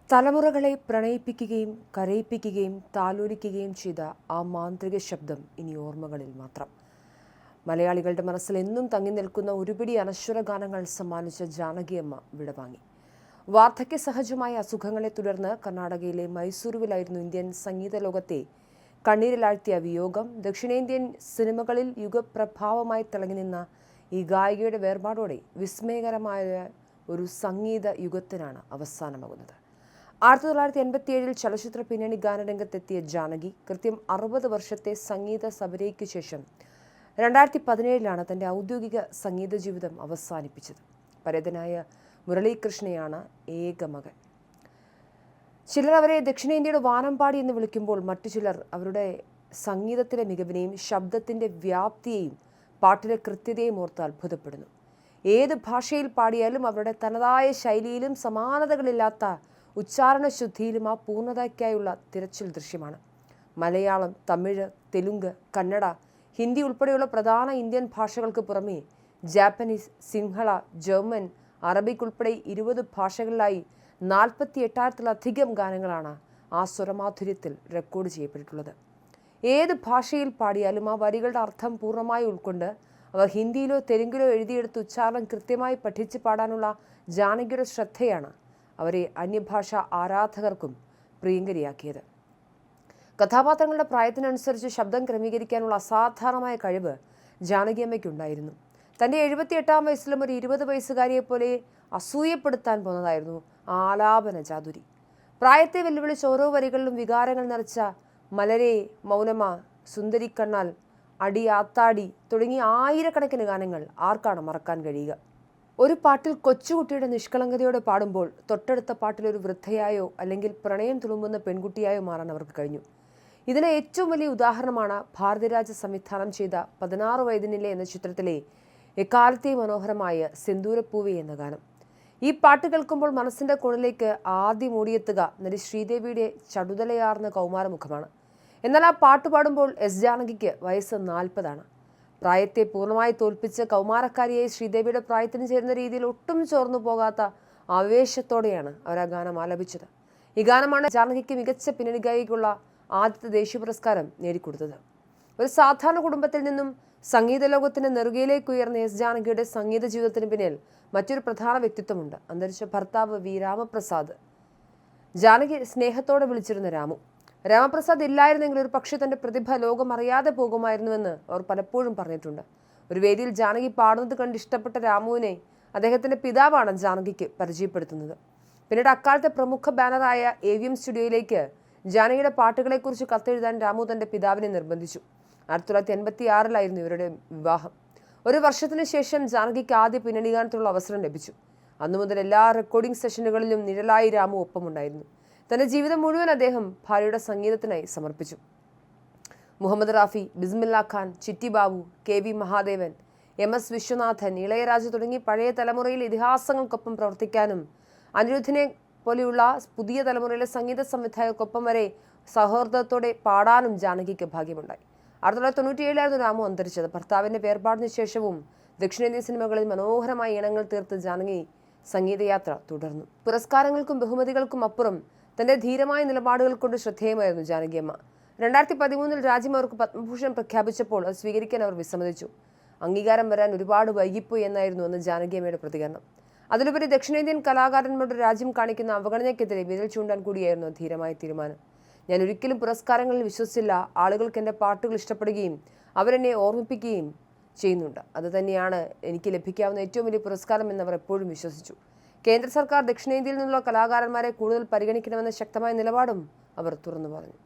തലമുറകളെ പ്രണയിപ്പിക്കുകയും കരയിപ്പിക്കുകയും താലോലിക്കുകയും ചെയ്ത ആ മാന്ത്രിക ശബ്ദം ഇനി ഓർമ്മകളിൽ മാത്രം. മലയാളികളുടെ മനസ്സിൽ എന്നും തങ്ങി നിൽക്കുന്ന ഒരുപിടി അനശ്വര ഗാനങ്ങൾ സമ്മാനിച്ച ജാനകിയമ്മ വിടവാങ്ങി. വാർദ്ധക്യ സഹജമായ അസുഖങ്ങളെ തുടർന്ന് കർണാടകയിലെ മൈസൂരുവിലായിരുന്നു ഇന്ത്യൻ സംഗീത ലോകത്തെ കണ്ണീരിലാഴ്ത്തിയ വിയോഗം. ദക്ഷിണേന്ത്യൻ സിനിമകളിൽ യുഗപ്രഭാവമായി തിളങ്ങി നിന്ന ഈ ഗായികയുടെ വേർപാടോടെ വിസ്മയകരമായ ഒരു സംഗീത യുഗത്തിനാണ് അവസാനമാകുന്നത്. 1987 ചലച്ചിത്ര പിന്നണി ഗാനരംഗത്തെത്തിയ ജാനകി കൃത്യം 60 വർഷത്തെ സംഗീത സബരിക്ക് ശേഷം 2017 തൻ്റെ ഔദ്യോഗിക സംഗീത ജീവിതം അവസാനിപ്പിച്ചത്. പരേതനായ മുരളീകൃഷ്ണയാണ് ഏക മകൻ. ചിലർ അവരെ ദക്ഷിണേന്ത്യയുടെ വാനമ്പാടി എന്ന് വിളിക്കുമ്പോൾ മറ്റു ചിലർ അവരുടെ സംഗീതത്തിലെ മികവിനെയും ശബ്ദത്തിൻ്റെ വ്യാപ്തിയെയും പാട്ടിലെ കൃത്യതയും ഓർത്ത് അത്ഭുതപ്പെടുന്നു. ഏത് ഭാഷയിൽ പാടിയാലും അവരുടെ തനതായ ശൈലിയിലും സമാനതകളില്ലാത്ത ഉച്ചാരണശുദ്ധിയിലും ആ പൂർണ്ണതയ്ക്കായുള്ള തിരച്ചിൽ ദൃശ്യമാണ്. മലയാളം, തമിഴ്, തെലുങ്ക്, കന്നഡ, ഹിന്ദി ഉൾപ്പെടെയുള്ള പ്രധാന ഇന്ത്യൻ ഭാഷകൾക്ക് പുറമേ ജാപ്പനീസ്, സിംഹള, ജർമ്മൻ, അറബിക് ഉൾപ്പെടെ 20 ഭാഷകളിലായി 48,000-ലധികം ഗാനങ്ങളാണ് ആ സ്വരമാധുര്യത്തിൽ റെക്കോർഡ് ചെയ്യപ്പെട്ടിട്ടുള്ളത്. ഏത് ഭാഷയിൽ പാടിയാലും ആ വരികളുടെ അർത്ഥം പൂർണ്ണമായി ഉൾക്കൊണ്ട് അവ ഹിന്ദിയിലോ തെലുങ്കിലോ എഴുതിയെടുത്ത് ഉച്ചാരണം കൃത്യമായി പഠിച്ച് പാടാനുള്ള ജാനകിയുടെ ശ്രദ്ധയാണ് അവരെ അന്യഭാഷ ആരാധകർക്കും പ്രിയങ്കരിയാക്കിയത്. കഥാപാത്രങ്ങളുടെ പ്രായത്തിനനുസരിച്ച് ശബ്ദം ക്രമീകരിക്കാനുള്ള അസാധാരണമായ കഴിവ് ജാനകിയമ്മയ്ക്കുണ്ടായിരുന്നു. തൻ്റെ 78-ാം വയസ്സിലും ഒരു 20 വയസ്സുകാരിയെപ്പോലെ അസൂയപ്പെടുത്താൻ പോന്നതായിരുന്നു ആലാപന ചാതുരി. പ്രായത്തെ വെല്ലുവിളിച്ച് ഓരോ വരികളിലും വികാരങ്ങൾ നിറച്ച മലരെ, മൗനമ, സുന്ദരിക്കണ്ണാൽ, അടി ആത്താടി തുടങ്ങിയ ആയിരക്കണക്കിന് ഗാനങ്ങൾ ആർക്കാണ് മറക്കാൻ കഴിയുക? ഒരു പാട്ടിൽ കൊച്ചുകുട്ടിയുടെ നിഷ്കളങ്കതയോടെ പാടുമ്പോൾ തൊട്ടടുത്ത പാട്ടിൽ ഒരു വൃദ്ധയായോ അല്ലെങ്കിൽ പ്രണയം തുളുമ്പുന്ന പെൺകുട്ടിയായോ മാറാൻ അവർക്ക് കഴിഞ്ഞു. ഇതിന് ഏറ്റവും വലിയ ഉദാഹരണമാണ് ഭാരതിരാജ സംവിധാനം ചെയ്ത 16 വയതിനിലെ എന്ന ചിത്രത്തിലെ എക്കാലത്തെ മനോഹരമായ സെന്തൂരപ്പൂവേ എന്ന ഗാനം. ഈ പാട്ട് കേൾക്കുമ്പോൾ മനസ്സിൻ്റെ കോണിലേക്ക് ആദ്യം ഓടിയെത്തുക നടി ശ്രീദേവിയുടെ ചടുതലയാർന്ന കൗമാരമുഖമാണ്. എന്നാൽ ആ പാട്ട് പാടുമ്പോൾ എസ് ജാനകിക്ക് വയസ്സ് 40 പ്രായത്തെ പൂർണ്ണമായി തോൽപ്പിച്ച് കൗമാരക്കാരിയായി ശ്രീദേവിയുടെ പ്രായത്തിന് ചേരുന്ന രീതിയിൽ ഒട്ടും ചോർന്നു പോകാത്ത ആവേശത്തോടെയാണ് അവർ ആ ഗാനം ആലപിച്ചത്. ഈ ഗാനമാണ് ജാനകിക്ക് മികച്ച പിന്നണി ഗായികയ്ക്കുള്ള ആദ്യത്തെ ദേശീയ പുരസ്കാരം നേടിക്കൊടുത്തത്. ഒരു സാധാരണ കുടുംബത്തിൽ നിന്നും സംഗീത ലോകത്തിന്റെ നെറുകയിലേക്ക് ഉയർന്ന എസ് ജാനകിയുടെ സംഗീത ജീവിതത്തിന് പിന്നിൽ മറ്റൊരു പ്രധാന വ്യക്തിത്വമുണ്ട്. അന്തരിച്ച ഭർത്താവ് വി രാമപ്രസാദ്. ജാനകി സ്നേഹത്തോടെ വിളിച്ചിരുന്ന രാമു. രാമപ്രസാദ് ഇല്ലായിരുന്നെങ്കിൽ ഒരു പക്ഷേ തൻ്റെ പ്രതിഭ ലോകം അറിയാതെ പോകുമായിരുന്നുവെന്ന് അവർ പലപ്പോഴും പറഞ്ഞിട്ടുണ്ട്. ഒരു വേദിയിൽ ജാനകി പാടുന്നത് കണ്ട് ഇഷ്ടപ്പെട്ട രാമുവിനെ അദ്ദേഹത്തിൻ്റെ പിതാവാണ് ജാനകിക്ക് പരിചയപ്പെടുത്തുന്നത്. പിന്നീട് അക്കാലത്തെ പ്രമുഖ ബാനറായ AVM സ്റ്റുഡിയോയിലേക്ക് ജാനകിയുടെ പാട്ടുകളെക്കുറിച്ച് കത്തെഴുതാൻ രാമു തൻ്റെ പിതാവിനെ നിർബന്ധിച്ചു. 1986 ഇവരുടെ വിവാഹം. ഒരു വർഷത്തിന് ശേഷം ജാനകിക്ക് ആദ്യ പിന്നണി ഗാനത്തിനുള്ള അവസരം ലഭിച്ചു. അന്നു മുതൽ എല്ലാ റെക്കോർഡിംഗ് സെഷനുകളിലും നിഴലായി രാമു ഒപ്പമുണ്ടായിരുന്നു. തൻ്റെ ജീവിതം മുഴുവൻ അദ്ദേഹം ഭാര്യയുടെ സംഗീതത്തിനായി സമർപ്പിച്ചു. മുഹമ്മദ് റാഫി, ബിസ്മില്ല ഖാൻ, ചിറ്റി ബാബു, KV മഹാദേവൻ, MS വിശ്വനാഥൻ, ഇളയരാജ തുടങ്ങി പഴയ തലമുറയിലെ ഇതിഹാസങ്ങൾക്കൊപ്പം പ്രവർത്തിക്കാനും അനിരുദ്ധിനെ പോലെയുള്ള പുതിയ തലമുറയിലെ സംഗീത സംവിധായകർക്കൊപ്പം വരെ സൗഹൃദത്തോടെ പാടാനും ജാനകിക്ക് ഭാഗ്യമുണ്ടായി. 1997 രാമു അന്തരിച്ചത്. ഭർത്താവിൻ്റെ വേർപാടിന് ശേഷവും ദക്ഷിണേന്ത്യൻ സിനിമകളിൽ മനോഹരമായ ഇണങ്ങൾ തീർത്ത് ജാനകി സംഗീതയാത്ര തുടർന്നു. പുരസ്കാരങ്ങൾക്കും ബഹുമതികൾക്കും അപ്പുറം തൻ്റെ ധീരമായ നിലപാടുകൾ കൊണ്ട് ശ്രദ്ധേയമായിരുന്നു ജാനകിയമ്മ. 2013 രാജ്യം അവർക്ക് പത്മഭൂഷൺ പ്രഖ്യാപിച്ചപ്പോൾ അത് സ്വീകരിക്കാൻ അവർ വിസമ്മതിച്ചു. അംഗീകാരം വരാൻ ഒരുപാട് വൈകിപ്പോയി എന്നായിരുന്നു അന്ന് ജാനകിയമ്മയുടെ പ്രതികരണം. അതിലുപരി ദക്ഷിണേന്ത്യൻ കലാകാരന്മാരുടെ രാജ്യം കാണിക്കുന്ന അവഗണനയ്ക്കെതിരെ വിരൽ ചൂണ്ടാൻ കൂടിയായിരുന്നു ധീരമായ തീരുമാനം. ഞാൻ ഒരിക്കലും പുരസ്കാരങ്ങളിൽ വിശ്വസിച്ചില്ല. ആളുകൾക്ക് എൻ്റെ പാട്ടുകൾ ഇഷ്ടപ്പെടുകയും അവരെന്നെ ഓർമ്മിപ്പിക്കുകയും ചെയ്യുന്നുണ്ട്. അതുതന്നെയാണ് എനിക്ക് ലഭിക്കാവുന്ന ഏറ്റവും വലിയ പുരസ്കാരം എന്നവർ എപ്പോഴും വിശ്വസിച്ചു. കേന്ദ്ര സർക്കാർ ദക്ഷിണേന്ത്യയിൽ നിന്നുള്ള കലാകാരന്മാരെ കൂടുതൽ പരിഗണിക്കണമെന്ന ശക്തമായ നിലപാടും അവർ തുറന്നു പറഞ്ഞു.